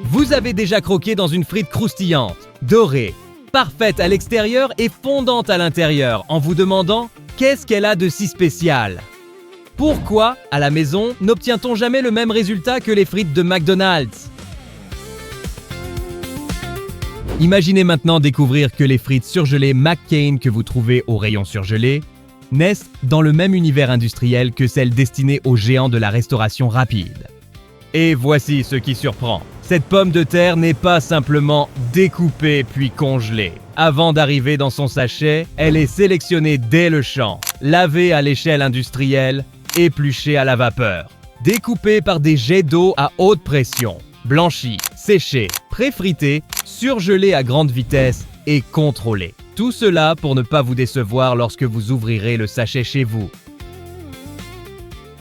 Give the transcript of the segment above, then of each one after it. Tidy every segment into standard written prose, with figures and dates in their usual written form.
Vous avez déjà croqué dans une frite croustillante, dorée, parfaite à l'extérieur et fondante à l'intérieur en vous demandant qu'est-ce qu'elle a de si spécial? Pourquoi, à la maison, n'obtient-on jamais le même résultat que les frites de McDonald's? Imaginez maintenant découvrir que les frites surgelées McCain que vous trouvez au rayon surgelé naissent dans le même univers industriel que celles destinées aux géants de la restauration rapide. Et voici ce qui surprend. Cette pomme de terre n'est pas simplement découpée puis congelée. Avant d'arriver dans son sachet, elle est sélectionnée dès le champ, lavée à l'échelle industrielle, épluchée à la vapeur, découpée par des jets d'eau à haute pression, blanchie, séchée, préfritée, surgelée à grande vitesse et contrôlée. Tout cela pour ne pas vous décevoir lorsque vous ouvrirez le sachet chez vous.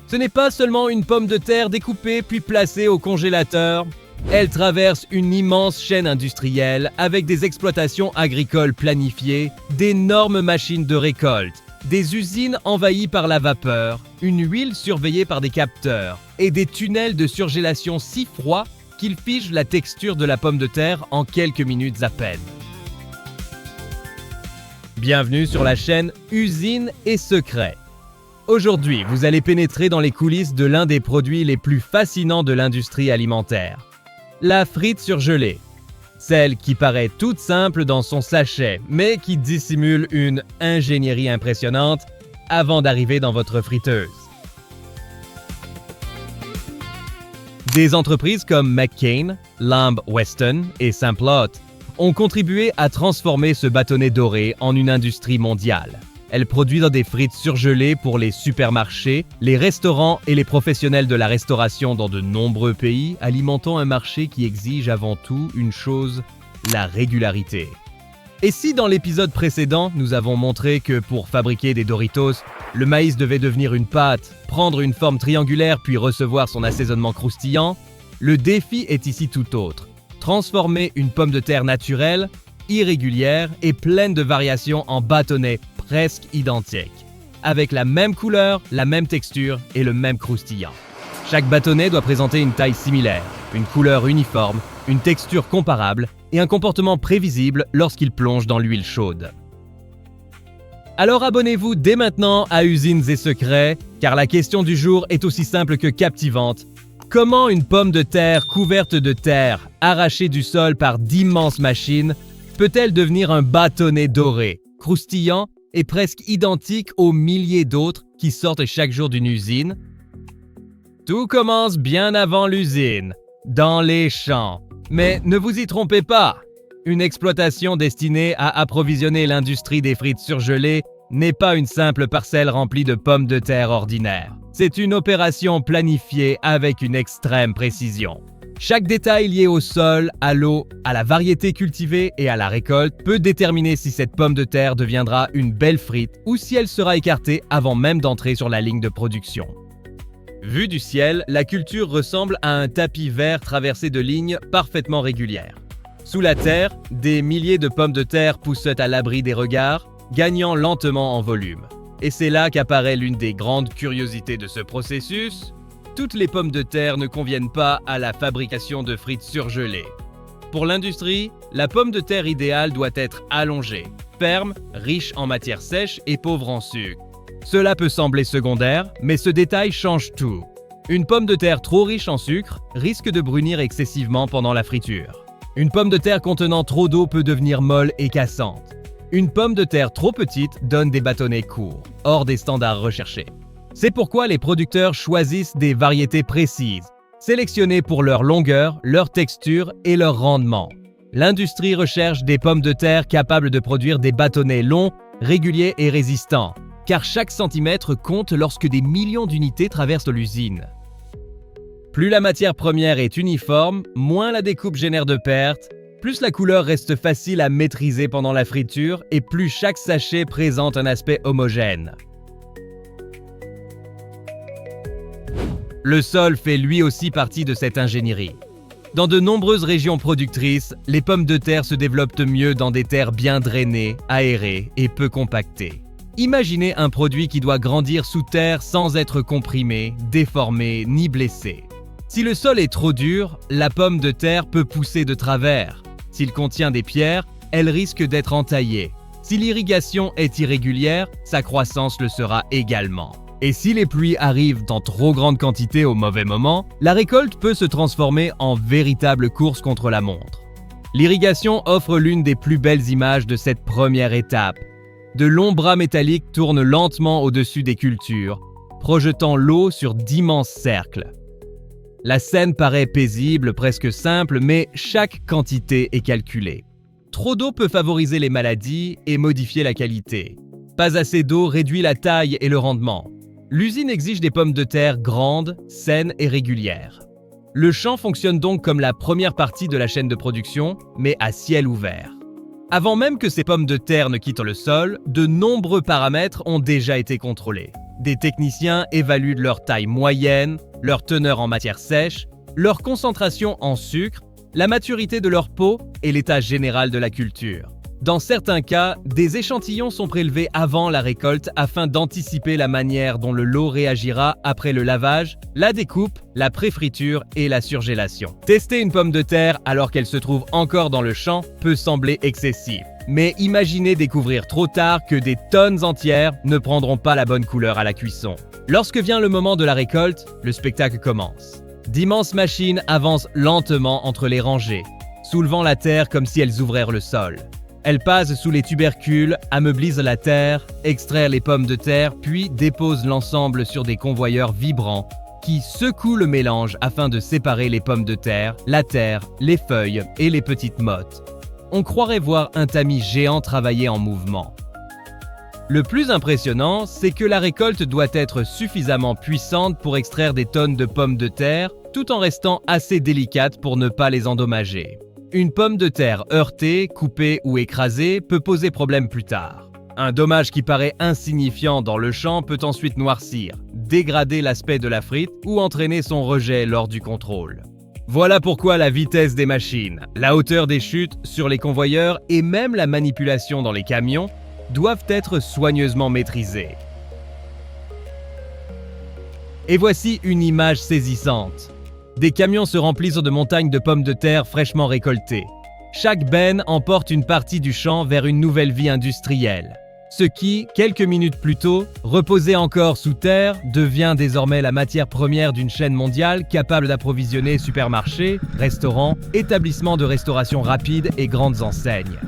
Ce n'est pas seulement une pomme de terre découpée puis placée au congélateur. Elle traverse une immense chaîne industrielle avec des exploitations agricoles planifiées, d'énormes machines de récolte, des usines envahies par la vapeur, une huile surveillée par des capteurs et des tunnels de surgélation si froids qu'ils figent la texture de la pomme de terre en quelques minutes à peine. Bienvenue sur la chaîne Usines et Secrets. Aujourd'hui, vous allez pénétrer dans les coulisses de l'un des produits les plus fascinants de l'industrie alimentaire. La frite surgelée. Celle qui paraît toute simple dans son sachet, mais qui dissimule une ingénierie impressionnante avant d'arriver dans votre friteuse. Des entreprises comme McCain, Lamb Weston et Simplot ont contribué à transformer ce bâtonnet doré en une industrie mondiale. Elle produit des frites surgelées pour les supermarchés, les restaurants et les professionnels de la restauration dans de nombreux pays, alimentant un marché qui exige avant tout une chose, la régularité. Et si dans l'épisode précédent, nous avons montré que pour fabriquer des Doritos, le maïs devait devenir une pâte, prendre une forme triangulaire puis recevoir son assaisonnement croustillant, le défi est ici tout autre. Transformer une pomme de terre naturelle, irrégulière et pleine de variations en bâtonnet presque identiques, avec la même couleur, la même texture et le même croustillant. Chaque bâtonnet doit présenter une taille similaire, une couleur uniforme, une texture comparable et un comportement prévisible lorsqu'il plonge dans l'huile chaude. Alors abonnez-vous dès maintenant à Usines et Secrets, car la question du jour est aussi simple que captivante. Comment une pomme de terre couverte de terre, arrachée du sol par d'immenses machines, peut-elle devenir un bâtonnet doré, croustillant et presque identique aux milliers d'autres qui sortent chaque jour d'une usine? Tout commence bien avant l'usine, dans les champs. Mais ne vous y trompez pas, une exploitation destinée à approvisionner l'industrie des frites surgelées n'est pas une simple parcelle remplie de pommes de terre ordinaires. C'est une opération planifiée avec une extrême précision. Chaque détail lié au sol, à l'eau, à la variété cultivée et à la récolte peut déterminer si cette pomme de terre deviendra une belle frite ou si elle sera écartée avant même d'entrer sur la ligne de production. Vue du ciel, la culture ressemble à un tapis vert traversé de lignes parfaitement régulières. Sous la terre, des milliers de pommes de terre poussent à l'abri des regards, gagnant lentement en volume. Et c'est là qu'apparaît l'une des grandes curiosités de ce processus. Toutes les pommes de terre ne conviennent pas à la fabrication de frites surgelées. Pour l'industrie, la pomme de terre idéale doit être allongée, ferme, riche en matière sèche et pauvre en sucre. Cela peut sembler secondaire, mais ce détail change tout. Une pomme de terre trop riche en sucre risque de brunir excessivement pendant la friture. Une pomme de terre contenant trop d'eau peut devenir molle et cassante. Une pomme de terre trop petite donne des bâtonnets courts, hors des standards recherchés. C'est pourquoi les producteurs choisissent des variétés précises, sélectionnées pour leur longueur, leur texture et leur rendement. L'industrie recherche des pommes de terre capables de produire des bâtonnets longs, réguliers et résistants, car chaque centimètre compte lorsque des millions d'unités traversent l'usine. Plus la matière première est uniforme, moins la découpe génère de pertes, plus la couleur reste facile à maîtriser pendant la friture et plus chaque sachet présente un aspect homogène. Le sol fait lui aussi partie de cette ingénierie. Dans de nombreuses régions productrices, les pommes de terre se développent mieux dans des terres bien drainées, aérées et peu compactées. Imaginez un produit qui doit grandir sous terre sans être comprimé, déformé ni blessé. Si le sol est trop dur, la pomme de terre peut pousser de travers. S'il contient des pierres, elle risque d'être entaillée. Si l'irrigation est irrégulière, sa croissance le sera également. Et si les pluies arrivent dans trop grande quantité au mauvais moment, la récolte peut se transformer en véritable course contre la montre. L'irrigation offre l'une des plus belles images de cette première étape. De longs bras métalliques tournent lentement au-dessus des cultures, projetant l'eau sur d'immenses cercles. La scène paraît paisible, presque simple, mais chaque quantité est calculée. Trop d'eau peut favoriser les maladies et modifier la qualité. Pas assez d'eau réduit la taille et le rendement. L'usine exige des pommes de terre grandes, saines et régulières. Le champ fonctionne donc comme la première partie de la chaîne de production, mais à ciel ouvert. Avant même que ces pommes de terre ne quittent le sol, de nombreux paramètres ont déjà été contrôlés. Des techniciens évaluent leur taille moyenne, leur teneur en matière sèche, leur concentration en sucre, la maturité de leur peau et l'état général de la culture. Dans certains cas, des échantillons sont prélevés avant la récolte afin d'anticiper la manière dont le lot réagira après le lavage, la découpe, la pré-friture et la surgélation. Tester une pomme de terre alors qu'elle se trouve encore dans le champ peut sembler excessif. Mais imaginez découvrir trop tard que des tonnes entières ne prendront pas la bonne couleur à la cuisson. Lorsque vient le moment de la récolte, le spectacle commence. D'immenses machines avancent lentement entre les rangées, soulevant la terre comme si elles ouvraient le sol. Elles passent sous les tubercules, ameublissent la terre, extraient les pommes de terre, puis déposent l'ensemble sur des convoyeurs vibrants qui secouent le mélange afin de séparer les pommes de terre, la terre, les feuilles et les petites mottes. On croirait voir un tamis géant travailler en mouvement. Le plus impressionnant, c'est que la récolte doit être suffisamment puissante pour extraire des tonnes de pommes de terre, tout en restant assez délicate pour ne pas les endommager. Une pomme de terre heurtée, coupée ou écrasée peut poser problème plus tard. Un dommage qui paraît insignifiant dans le champ peut ensuite noircir, dégrader l'aspect de la frite ou entraîner son rejet lors du contrôle. Voilà pourquoi la vitesse des machines, la hauteur des chutes sur les convoyeurs et même la manipulation dans les camions doivent être soigneusement maîtrisées. Et voici une image saisissante. Des camions se remplissent de montagnes de pommes de terre fraîchement récoltées. Chaque benne emporte une partie du champ vers une nouvelle vie industrielle. Ce qui, quelques minutes plus tôt, reposait encore sous terre, devient désormais la matière première d'une chaîne mondiale capable d'approvisionner supermarchés, restaurants, établissements de restauration rapide et grandes enseignes.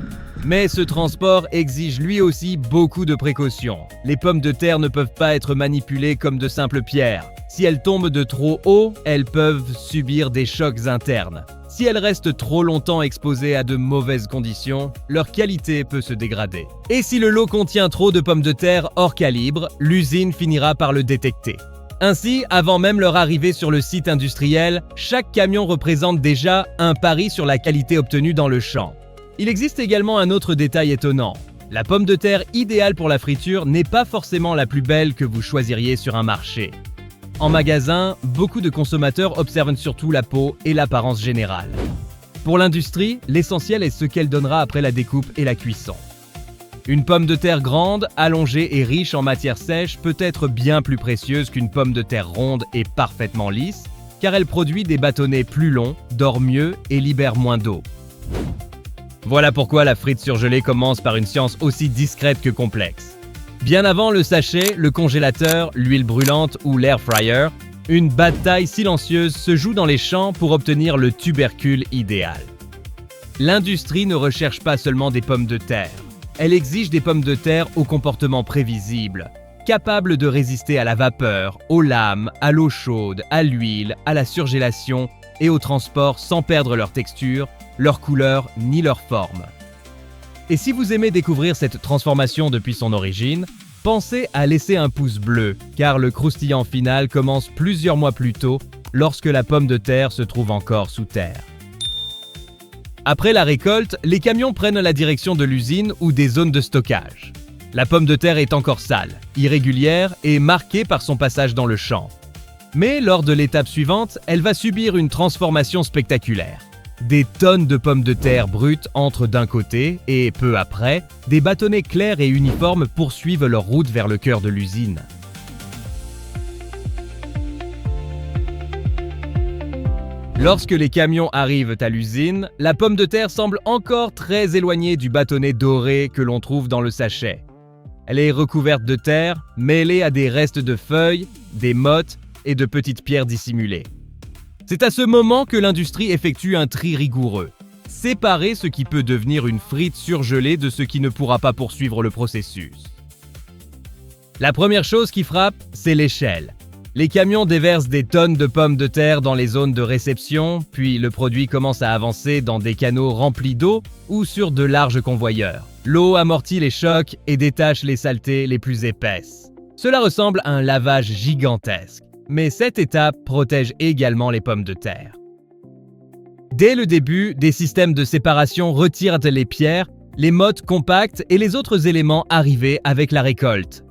Mais ce transport exige lui aussi beaucoup de précautions. Les pommes de terre ne peuvent pas être manipulées comme de simples pierres. Si elles tombent de trop haut, elles peuvent subir des chocs internes. Si elles restent trop longtemps exposées à de mauvaises conditions, leur qualité peut se dégrader. Et si le lot contient trop de pommes de terre hors calibre, l'usine finira par le détecter. Ainsi, avant même leur arrivée sur le site industriel, chaque camion représente déjà un pari sur la qualité obtenue dans le champ. Il existe également un autre détail étonnant. La pomme de terre idéale pour la friture n'est pas forcément la plus belle que vous choisiriez sur un marché. En magasin, beaucoup de consommateurs observent surtout la peau et l'apparence générale. Pour l'industrie, l'essentiel est ce qu'elle donnera après la découpe et la cuisson. Une pomme de terre grande, allongée et riche en matière sèche peut être bien plus précieuse qu'une pomme de terre ronde et parfaitement lisse, car elle produit des bâtonnets plus longs, dort mieux et libère moins d'eau. Voilà pourquoi la frite surgelée commence par une science aussi discrète que complexe. Bien avant le sachet, le congélateur, l'huile brûlante ou l'air fryer, une bataille silencieuse se joue dans les champs pour obtenir le tubercule idéal. L'industrie ne recherche pas seulement des pommes de terre. Elle exige des pommes de terre au comportement prévisible, capables de résister à la vapeur, aux lames, à l'eau chaude, à l'huile, à la surgélation et au transport sans perdre leur texture, leur couleur ni leur forme. Et si vous aimez découvrir cette transformation depuis son origine, pensez à laisser un pouce bleu, car le croustillant final commence plusieurs mois plus tôt, lorsque la pomme de terre se trouve encore sous terre. Après la récolte, les camions prennent la direction de l'usine ou des zones de stockage. La pomme de terre est encore sale, irrégulière et marquée par son passage dans le champ. Mais lors de l'étape suivante, elle va subir une transformation spectaculaire. Des tonnes de pommes de terre brutes entrent d'un côté et, peu après, des bâtonnets clairs et uniformes poursuivent leur route vers le cœur de l'usine. Lorsque les camions arrivent à l'usine, la pomme de terre semble encore très éloignée du bâtonnet doré que l'on trouve dans le sachet. Elle est recouverte de terre, mêlée à des restes de feuilles, des mottes et de petites pierres dissimulées. C'est à ce moment que l'industrie effectue un tri rigoureux. Séparer ce qui peut devenir une frite surgelée de ce qui ne pourra pas poursuivre le processus. La première chose qui frappe, c'est l'échelle. Les camions déversent des tonnes de pommes de terre dans les zones de réception, puis le produit commence à avancer dans des canaux remplis d'eau ou sur de larges convoyeurs. L'eau amortit les chocs et détache les saletés les plus épaisses. Cela ressemble à un lavage gigantesque, mais cette étape protège également les pommes de terre. Dès le début, des systèmes de séparation retirent les pierres, les mottes compactes et les autres éléments arrivés avec la récolte.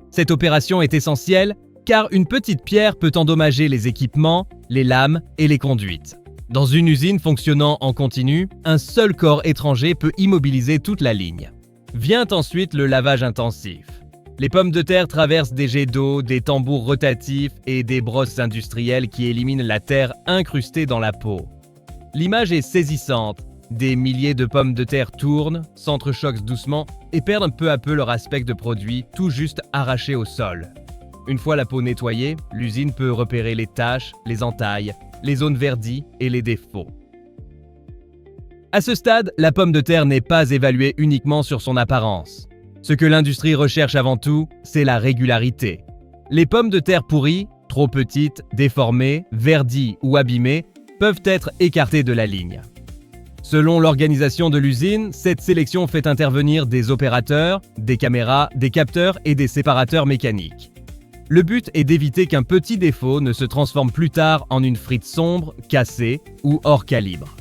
Cette opération est essentielle car une petite pierre peut endommager les équipements, les lames et les conduites. Dans une usine fonctionnant en continu, un seul corps étranger peut immobiliser toute la ligne. Vient ensuite le lavage intensif. Les pommes de terre traversent des jets d'eau, des tambours rotatifs et des brosses industrielles qui éliminent la terre incrustée dans la peau. L'image est saisissante. Des milliers de pommes de terre tournent, s'entrechoquent doucement et perdent peu à peu leur aspect de produit tout juste arraché au sol. Une fois la peau nettoyée, l'usine peut repérer les taches, les entailles, les zones verdies et les défauts. À ce stade, la pomme de terre n'est pas évaluée uniquement sur son apparence. Ce que l'industrie recherche avant tout, c'est la régularité. Les pommes de terre pourries, trop petites, déformées, verdies ou abîmées, peuvent être écartées de la ligne. Selon l'organisation de l'usine, cette sélection fait intervenir des opérateurs, des caméras, des capteurs et des séparateurs mécaniques. Le but est d'éviter qu'un petit défaut ne se transforme plus tard en une frite sombre, cassée ou hors calibre.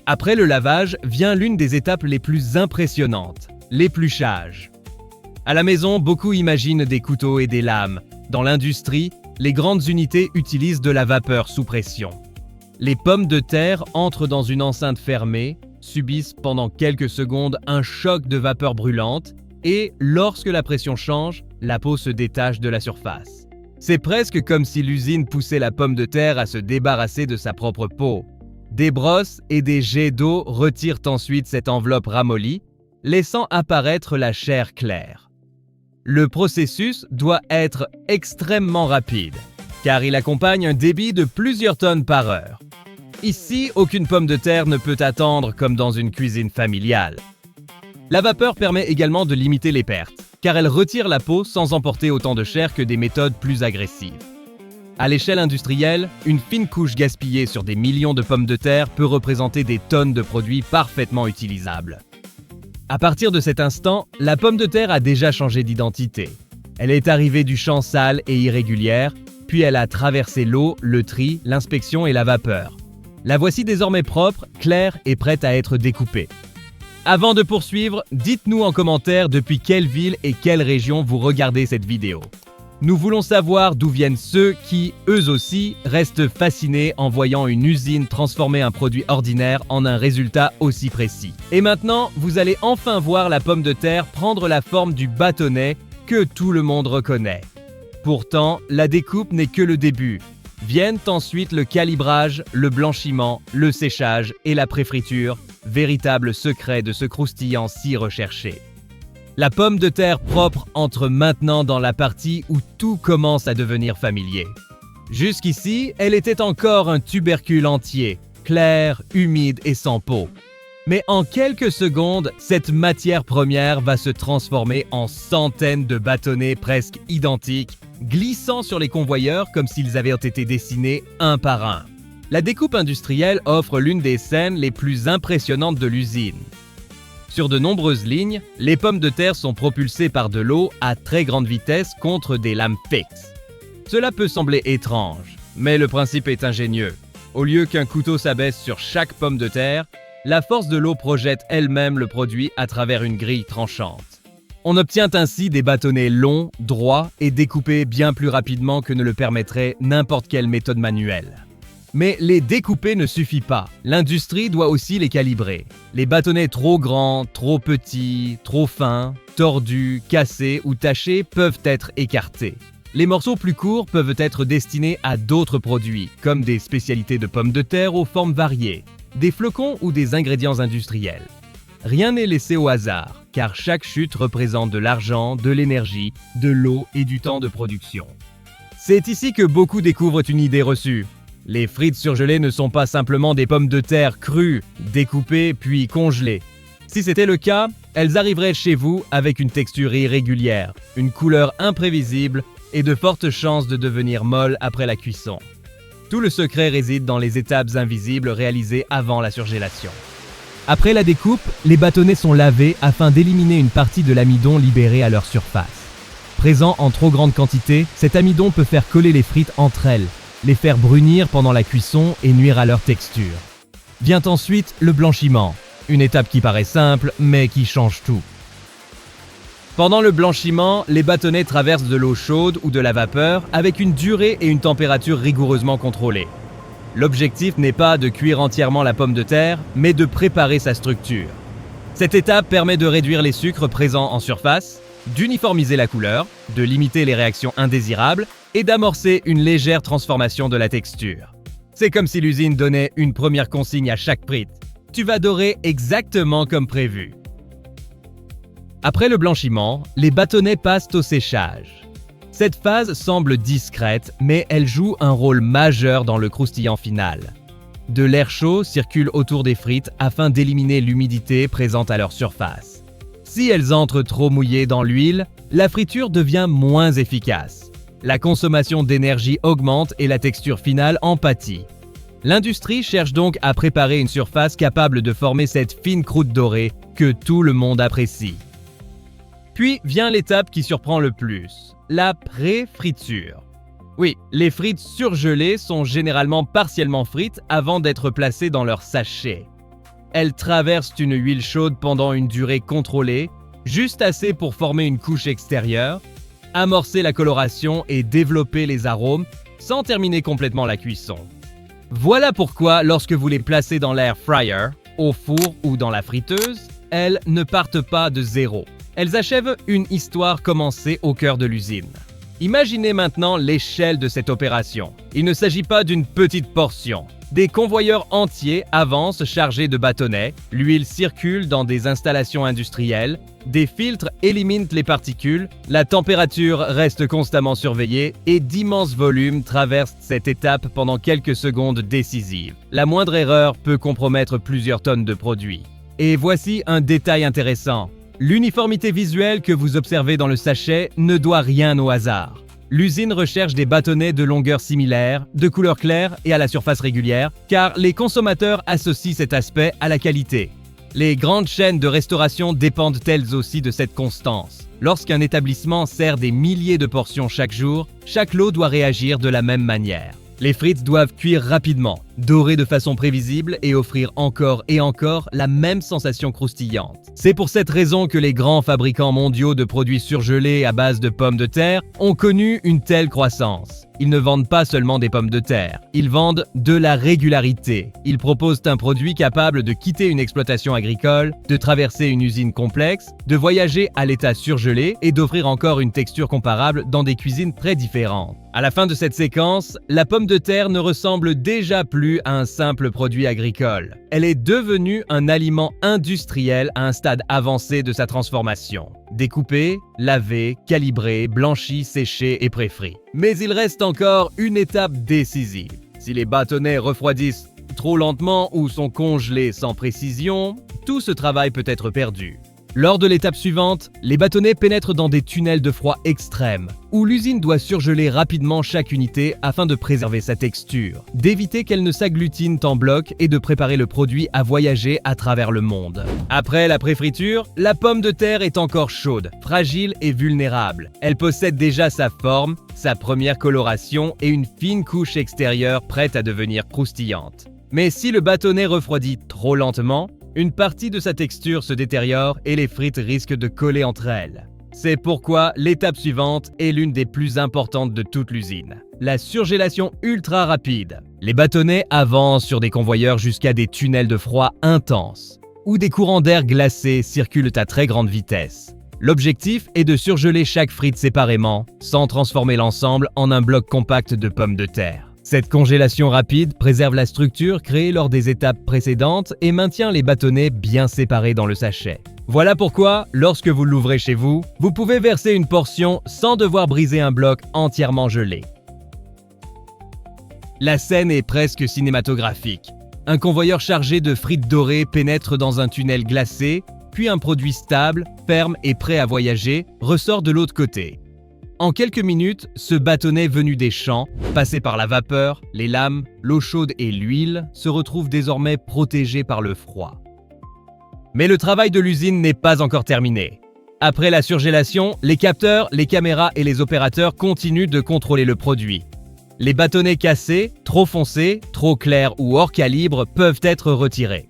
Après le lavage vient l'une des étapes les plus impressionnantes, l'épluchage. À la maison, beaucoup imaginent des couteaux et des lames. Dans l'industrie, les grandes unités utilisent de la vapeur sous pression. Les pommes de terre entrent dans une enceinte fermée, subissent pendant quelques secondes un choc de vapeur brûlante et, lorsque la pression change, la peau se détache de la surface. C'est presque comme si l'usine poussait la pomme de terre à se débarrasser de sa propre peau. Des brosses et des jets d'eau retirent ensuite cette enveloppe ramollie, laissant apparaître la chair claire. Le processus doit être extrêmement rapide, car il accompagne un débit de plusieurs tonnes par heure. Ici, aucune pomme de terre ne peut attendre comme dans une cuisine familiale. La vapeur permet également de limiter les pertes, car elle retire la peau sans emporter autant de chair que des méthodes plus agressives. À l'échelle industrielle, une fine couche gaspillée sur des millions de pommes de terre peut représenter des tonnes de produits parfaitement utilisables. À partir de cet instant, la pomme de terre a déjà changé d'identité. Elle est arrivée du champ sale et irrégulière, puis elle a traversé l'eau, le tri, l'inspection et la vapeur. La voici désormais propre, claire et prête à être découpée. Avant de poursuivre, dites-nous en commentaire depuis quelle ville et quelle région vous regardez cette vidéo. Nous voulons savoir d'où viennent ceux qui, eux aussi, restent fascinés en voyant une usine transformer un produit ordinaire en un résultat aussi précis. Et maintenant, vous allez enfin voir la pomme de terre prendre la forme du bâtonnet que tout le monde reconnaît. Pourtant, la découpe n'est que le début. Viennent ensuite le calibrage, le blanchiment, le séchage et la préfriture, véritable secret de ce croustillant si recherché. La pomme de terre propre entre maintenant dans la partie où tout commence à devenir familier. Jusqu'ici, elle était encore un tubercule entier, clair, humide et sans peau. Mais en quelques secondes, cette matière première va se transformer en centaines de bâtonnets presque identiques, glissant sur les convoyeurs comme s'ils avaient été dessinés un par un. La découpe industrielle offre l'une des scènes les plus impressionnantes de l'usine. Sur de nombreuses lignes, les pommes de terre sont propulsées par de l'eau à très grande vitesse contre des lames fixes. Cela peut sembler étrange, mais le principe est ingénieux. Au lieu qu'un couteau s'abaisse sur chaque pomme de terre, la force de l'eau projette elle-même le produit à travers une grille tranchante. On obtient ainsi des bâtonnets longs, droits et découpés bien plus rapidement que ne le permettrait n'importe quelle méthode manuelle. Mais les découper ne suffit pas. L'industrie doit aussi les calibrer. Les bâtonnets trop grands, trop petits, trop fins, tordus, cassés ou tachés peuvent être écartés. Les morceaux plus courts peuvent être destinés à d'autres produits, comme des spécialités de pommes de terre aux formes variées, des flocons ou des ingrédients industriels. Rien n'est laissé au hasard, car chaque chute représente de l'argent, de l'énergie, de l'eau et du temps de production. C'est ici que beaucoup découvrent une idée reçue. Les frites surgelées ne sont pas simplement des pommes de terre crues, découpées puis congelées. Si c'était le cas, elles arriveraient chez vous avec une texture irrégulière, une couleur imprévisible et de fortes chances de devenir molles après la cuisson. Tout le secret réside dans les étapes invisibles réalisées avant la surgélation. Après la découpe, les bâtonnets sont lavés afin d'éliminer une partie de l'amidon libéré à leur surface. Présent en trop grande quantité, cet amidon peut faire coller les frites entre elles, les faire brunir pendant la cuisson et nuire à leur texture. Vient ensuite le blanchiment, une étape qui paraît simple mais qui change tout. Pendant le blanchiment, les bâtonnets traversent de l'eau chaude ou de la vapeur avec une durée et une température rigoureusement contrôlées. L'objectif n'est pas de cuire entièrement la pomme de terre, mais de préparer sa structure. Cette étape permet de réduire les sucres présents en surface, d'uniformiser la couleur, de limiter les réactions indésirables et d'amorcer une légère transformation de la texture. C'est comme si l'usine donnait une première consigne à chaque frite. Tu vas dorer exactement comme prévu. Après le blanchiment, les bâtonnets passent au séchage. Cette phase semble discrète, mais elle joue un rôle majeur dans le croustillant final. De l'air chaud circule autour des frites afin d'éliminer l'humidité présente à leur surface. Si elles entrent trop mouillées dans l'huile, la friture devient moins efficace. La consommation d'énergie augmente et la texture finale en pâtit. L'industrie cherche donc à préparer une surface capable de former cette fine croûte dorée que tout le monde apprécie. Puis vient l'étape qui surprend le plus, la pré-friture. Oui, les frites surgelées sont généralement partiellement frites avant d'être placées dans leur sachet. Elles traversent une huile chaude pendant une durée contrôlée, juste assez pour former une couche extérieure, amorcer la coloration et développer les arômes sans terminer complètement la cuisson. Voilà pourquoi, lorsque vous les placez dans l'air fryer, au four ou dans la friteuse, elles ne partent pas de zéro. Elles achèvent une histoire commencée au cœur de l'usine. Imaginez maintenant l'échelle de cette opération. Il ne s'agit pas d'une petite portion. Des convoyeurs entiers avancent chargés de bâtonnets, l'huile circule dans des installations industrielles, des filtres éliminent les particules, la température reste constamment surveillée et d'immenses volumes traversent cette étape pendant quelques secondes décisives. La moindre erreur peut compromettre plusieurs tonnes de produits. Et voici un détail intéressant. L'uniformité visuelle que vous observez dans le sachet ne doit rien au hasard. L'usine recherche des bâtonnets de longueur similaire, de couleur claire et à la surface régulière, car les consommateurs associent cet aspect à la qualité. Les grandes chaînes de restauration dépendent elles aussi de cette constance. Lorsqu'un établissement sert des milliers de portions chaque jour, chaque lot doit réagir de la même manière. Les frites doivent cuire rapidement, dorer de façon prévisible et offrir encore et encore la même sensation croustillante. C'est pour cette raison que les grands fabricants mondiaux de produits surgelés à base de pommes de terre ont connu une telle croissance. Ils ne vendent pas seulement des pommes de terre, ils vendent de la régularité. Ils proposent un produit capable de quitter une exploitation agricole, de traverser une usine complexe, de voyager à l'état surgelé et d'offrir encore une texture comparable dans des cuisines très différentes. À la fin de cette séquence, la pomme de terre ne ressemble déjà plus à un simple produit agricole. Elle est devenue un aliment industriel à un stade avancé de sa transformation. Découpé, lavé, calibré, blanchi, séché et pré-frit. Mais il reste encore une étape décisive. Si les bâtonnets refroidissent trop lentement ou sont congelés sans précision, tout ce travail peut être perdu. Lors de l'étape suivante, les bâtonnets pénètrent dans des tunnels de froid extrême, où l'usine doit surgeler rapidement chaque unité afin de préserver sa texture, d'éviter qu'elle ne s'agglutinent en bloc et de préparer le produit à voyager à travers le monde. Après la pré-friture, la pomme de terre est encore chaude, fragile et vulnérable. Elle possède déjà sa forme, sa première coloration et une fine couche extérieure prête à devenir croustillante. Mais si le bâtonnet refroidit trop lentement, une partie de sa texture se détériore et les frites risquent de coller entre elles. C'est pourquoi l'étape suivante est l'une des plus importantes de toute l'usine. La surgélation ultra rapide. Les bâtonnets avancent sur des convoyeurs jusqu'à des tunnels de froid intenses, où des courants d'air glacé circulent à très grande vitesse. L'objectif est de surgeler chaque frite séparément, sans transformer l'ensemble en un bloc compact de pommes de terre. Cette congélation rapide préserve la structure créée lors des étapes précédentes et maintient les bâtonnets bien séparés dans le sachet. Voilà pourquoi, lorsque vous l'ouvrez chez vous, vous pouvez verser une portion sans devoir briser un bloc entièrement gelé. La scène est presque cinématographique. Un convoyeur chargé de frites dorées pénètre dans un tunnel glacé, puis un produit stable, ferme et prêt à voyager ressort de l'autre côté. En quelques minutes, ce bâtonnet venu des champs, passé par la vapeur, les lames, l'eau chaude et l'huile, se retrouve désormais protégé par le froid. Mais le travail de l'usine n'est pas encore terminé. Après la surgélation, les capteurs, les caméras et les opérateurs continuent de contrôler le produit. Les bâtonnets cassés, trop foncés, trop clairs ou hors calibre peuvent être retirés.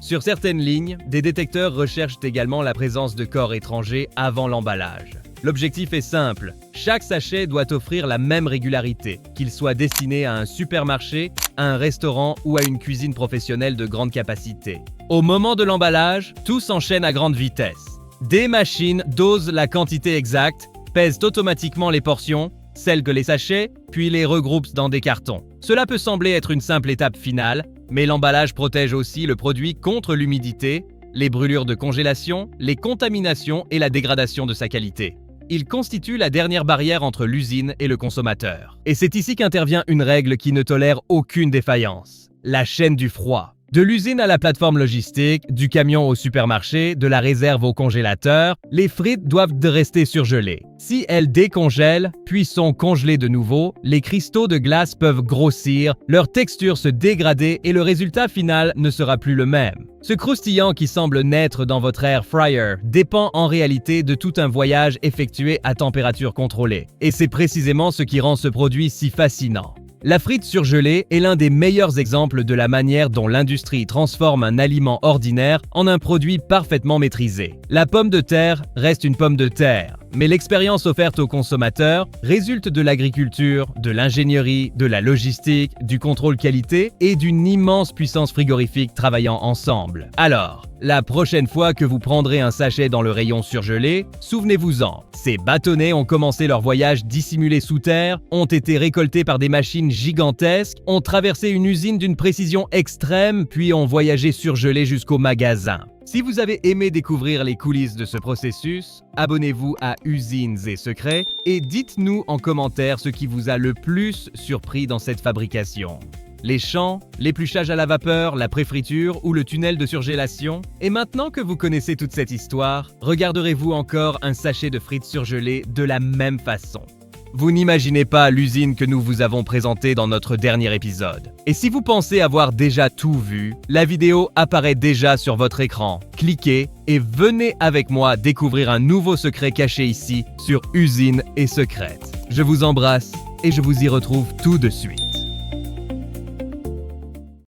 Sur certaines lignes, des détecteurs recherchent également la présence de corps étrangers avant l'emballage. L'objectif est simple, chaque sachet doit offrir la même régularité, qu'il soit destiné à un supermarché, à un restaurant ou à une cuisine professionnelle de grande capacité. Au moment de l'emballage, tout s'enchaîne à grande vitesse. Des machines dosent la quantité exacte, pèsent automatiquement les portions, scellent que les sachets, puis les regroupent dans des cartons. Cela peut sembler être une simple étape finale, mais l'emballage protège aussi le produit contre l'humidité, les brûlures de congélation, les contaminations et la dégradation de sa qualité. Il constitue la dernière barrière entre l'usine et le consommateur. Et c'est ici qu'intervient une règle qui ne tolère aucune défaillance. La chaîne du froid. De l'usine à la plateforme logistique, du camion au supermarché, de la réserve au congélateur, les frites doivent rester surgelées. Si elles décongèlent, puis sont congelées de nouveau, les cristaux de glace peuvent grossir, leur texture se dégrader et le résultat final ne sera plus le même. Ce croustillant qui semble naître dans votre air fryer dépend en réalité de tout un voyage effectué à température contrôlée. Et c'est précisément ce qui rend ce produit si fascinant. La frite surgelée est l'un des meilleurs exemples de la manière dont l'industrie transforme un aliment ordinaire en un produit parfaitement maîtrisé. La pomme de terre reste une pomme de terre, mais l'expérience offerte aux consommateurs résulte de l'agriculture, de l'ingénierie, de la logistique, du contrôle qualité et d'une immense puissance frigorifique travaillant ensemble. Alors, la prochaine fois que vous prendrez un sachet dans le rayon surgelé, souvenez-vous-en, ces bâtonnets ont commencé leur voyage dissimulé sous terre, ont été récoltés par des machines gigantesques, ont traversé une usine d'une précision extrême, puis ont voyagé surgelés jusqu'au magasin. Si vous avez aimé découvrir les coulisses de ce processus, abonnez-vous à Usines et Secrets et dites-nous en commentaire ce qui vous a le plus surpris dans cette fabrication. Les champs, l'épluchage à la vapeur, la préfriture ou le tunnel de surgélation? Et maintenant que vous connaissez toute cette histoire, regarderez-vous encore un sachet de frites surgelées de la même façon? Vous n'imaginez pas l'usine que nous vous avons présentée dans notre dernier épisode. Et si vous pensez avoir déjà tout vu, la vidéo apparaît déjà sur votre écran. Cliquez et venez avec moi découvrir un nouveau secret caché ici sur Usines et Secrets. Je vous embrasse et je vous y retrouve tout de suite.